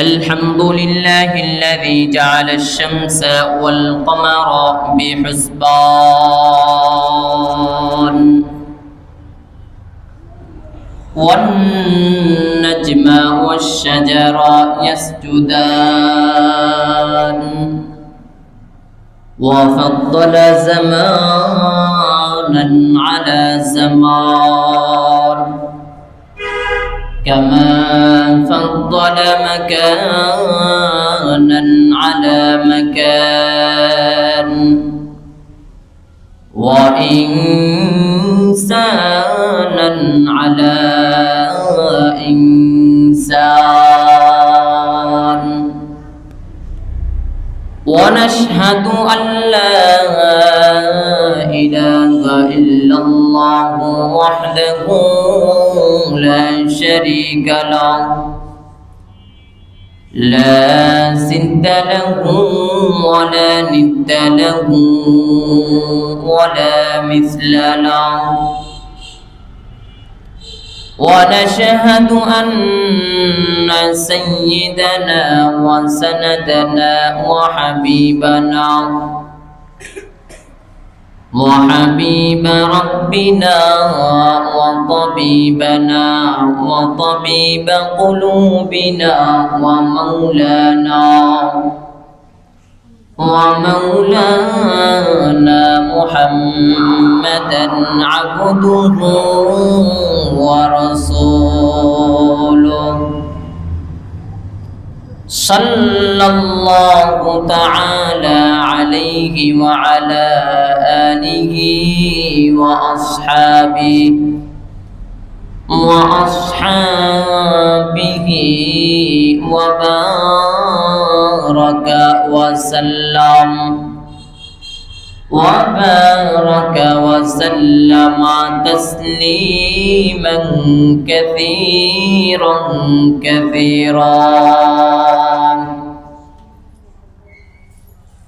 الحمد لله الذي جعل الشمس والقمر بحسبان والنجم والشجر يسجدان وفضل زمانا على زمان كما فضل مكانا على مكان وإنسانا على إنسان ونشهد أن لا إله إلا الله وحده لا شريك له لا سد له ولا ند له ولا مثل له ونشهد أن سيدنا وسندنا وحبيب ربنا وطبيبنا وطبيب قلوبنا ومولانا محمدا عبده ورسوله صلى الله تعالى عليه وعلى آله وأصحابه وبارك وسلم تسليما كثيرا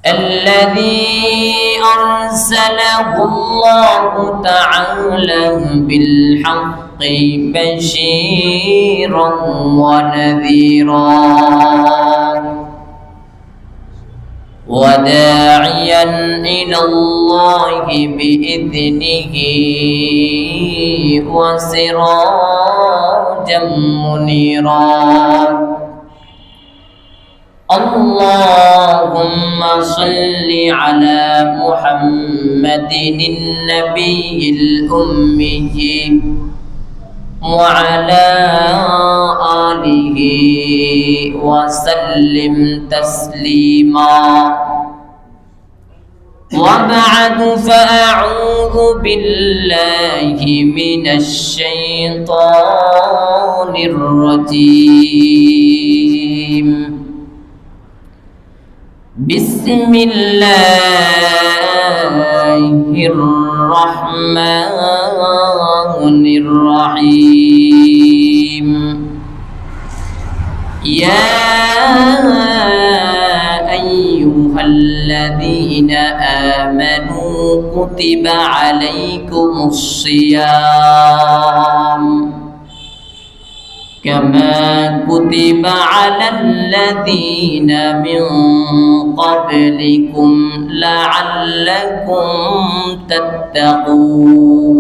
الذي أرسله الله تعالى بالحق بشيرا ونذيرا وداعيا إلى الله بإذنه وسراجا منيرا اللهم صل على محمد النبي الأمي وعلى آله وسلم تسليما وبعد فأعوذ بالله من الشيطان الرجيم بسم الله الرحمن الرحيم يا أيها الذين آمنوا كتب عليكم الصيام كما كتب على الذين من قبلكم لعلكم تتقون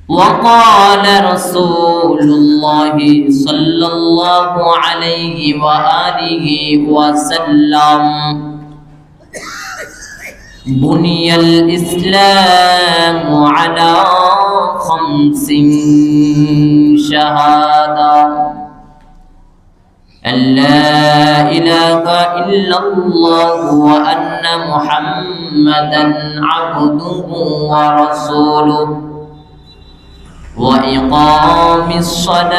وقال رسول الله صلى الله عليه وآله وسلم بني الإسلام على 5 شهادة أن لا إله إلا الله وأن محمدا عبده ورسوله وإقام الصلاة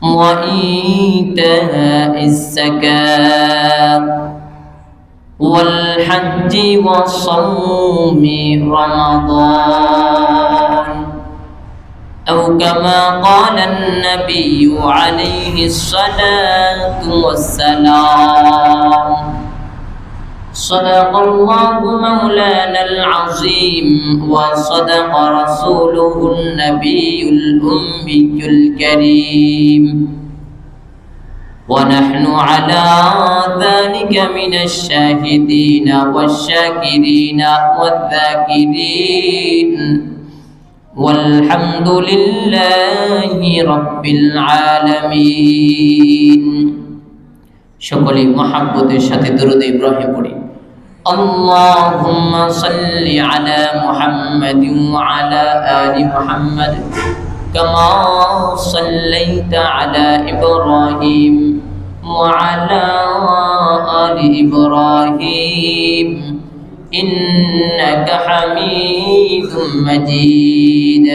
وإيتاء الزكاة والحج وصوم رمضان أو كما قال النبي عليه الصلاة والسلام صدق الله مولانا العظيم وصدق رسوله النبي الأمي الكريم ونحن على ذلك من الشاهدين والشاكرين والذاكرين والحمد لله رب العالمين সকলে মহব্বতের সাথে দরুদ ইব্রাহিম পড়ি اللهم صل على محمد وعلى آل محمد كما صليت على إبراهيم وعلى آل إبراهيم إنك حميد مجيد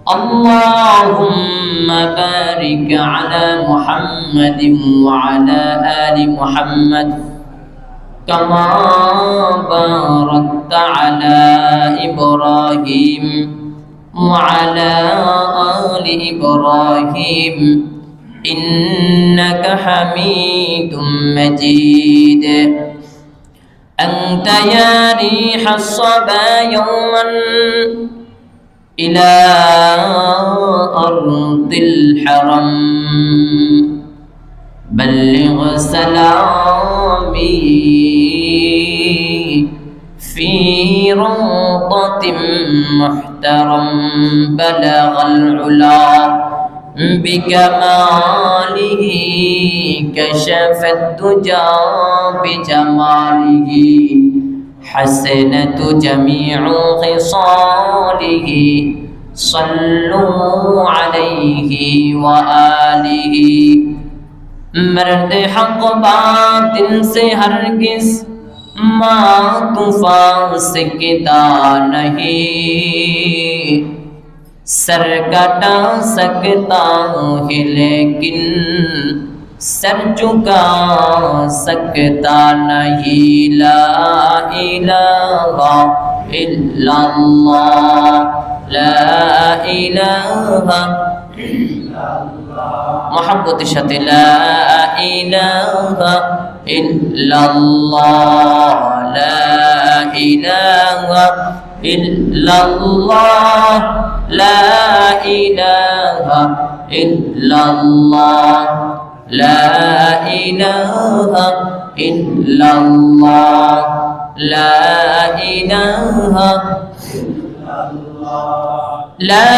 اللهم بارك على محمد وعلى آل محمد كما باركت على إبراهيم وعلى آل إبراهيم إنك حميد مجيد أنت يا ريح الصبا يوما إلى أرض الحرم بلغ سلامي في روضة محترم بلغ العلا بكماله كشف الدجى بجماله حسنة جميع خصاله صلوا عليه وآله مرد حق باطن से हरगिज़ माँ तूफ़ान सकता नहीं सर कटा सकता है लेकिन सर झुका सकता नहीं ला इलाहा इल्लल्लाह ला इलाहा मोहब्बत साथे ला इलाहा इल्लल्लाह ला इलाहा इल्लल्लाह ला इलाहा इल्लल्लाह لا إله إلا الله لا إله لا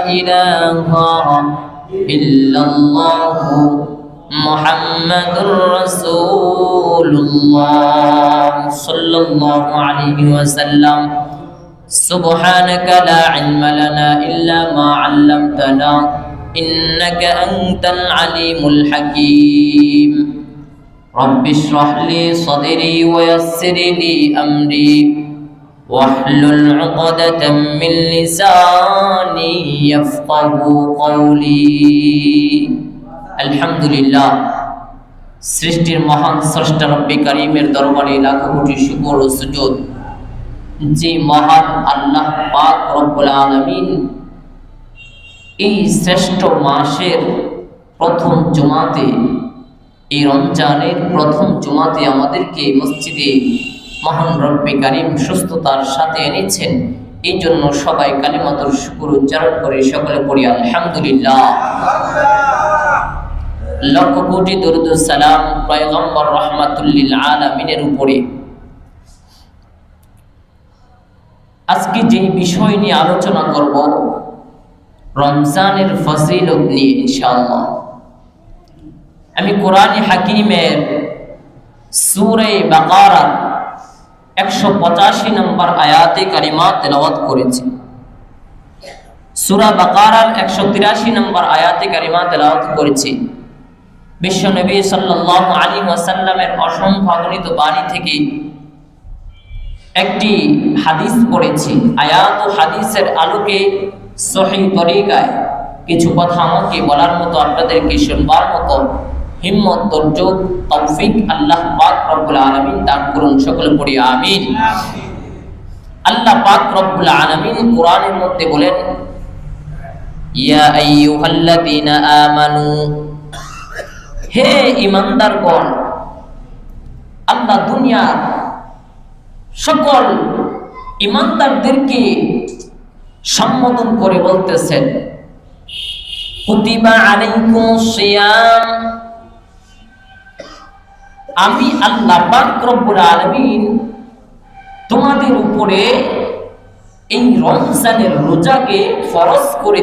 إله إلا الله محمد رسول الله صلى الله عليه وسلم سبحانك لا علم لنا إلا ما علمتنا إنك أنت العليم الحكيم رب اشرح لي صدري ويسر لي أمري واحلل عقدة من لساني يفقه قولي الحمد لله সৃষ্টির মহান স্রষ্টা রব্বে কারীমের দরবারে লাখো কোটি শুকর ও সুজুদ যে মহান আল্লাহ পাক রব্বুল আলামিন এই শ্রেষ্ঠ মাসের প্রথম জুমাতে এই রমজানের প্রথম জুমাতে আমাদেরকে মসজিদে মহান রব্বে কারীম সুস্থতার সাথে এনেছেন এই জন্য সবাই কালিমাতুর শুকর উচ্চারণ করে সকলে পড়ি আলহামদুলিল্লাহ লক্ষ কোটি দরুদ সালাম পয়গম্বর রাহমাতুল লিল আলামিনের উপরে আজকে যে বিষয় নিয়ে আলোচনা করব রমজানের ফজিলত নিয়ে ইনশাআল্লাহ আমি কোরআনে হাকিমের সূরা বাকারা 185 নম্বর আয়াতে কারিমা তেলাওয়াত করেছি সূরা বাকারার 183 নম্বর আয়াতে কারিমা তেলাওয়াত করেছি বিশ্বনবী সাল্লাল্লাহু আলাইহি ওয়াসাল্লামের অসংখ্য অগণিত বাণী থেকে একটি হাদিস পড়েছি আয়াত ও হাদিসের আলোকে সহিহ তরিকায় কিছু কথা আমাকে বলার মতো আপনাদেরকে শুনবার মতো হিম্মত ধৈর্য তৌফিক আল্লাহ পাক রব্বুল আলামিন দান করুন সকলে পড়ি আমিন আল্লাহ পাক রব্বুল আলামিন কোরআনের মধ্যে বলেন ইয়া আইয়ুহাল্লাযীনা আমানু হে ঈমানদারগণ আল্লাহ দুনিয়ার সকল ঈমানদারদেরকে সম্বোধন করে বলতেছেন, কুতিবা আলাইকুমুস সিয়াম, আমি আল্লাহ পাক রব্বুল আলামিন তোমাদের উপরে এই রমজানের রোজাকে ফরজ করে